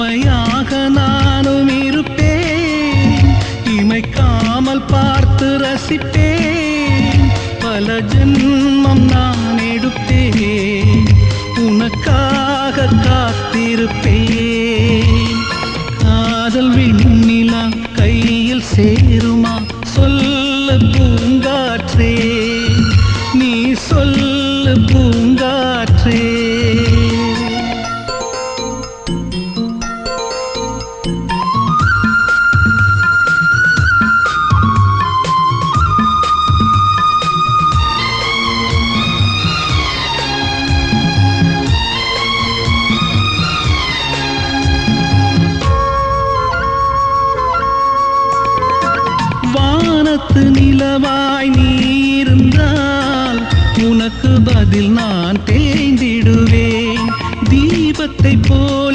இளமையாக நானும் இருப்பேன், இமைக்காமல் பார்த்து ரசிப்பேன். பல ஜென்மம் நான் எடுப்பேன், உனக்காக காத்திருப்பேன். காதல் விண்ணிலா கையில் சேருமா சொல்லு பூங்காற்றே, நீ சொல்லு பூங்காற்றே. வானத்து நிலவாய் நீ இருந்தால் உனக்கு பதில் நான் தேய்ந்திடுவேன். தீபத்தை போலே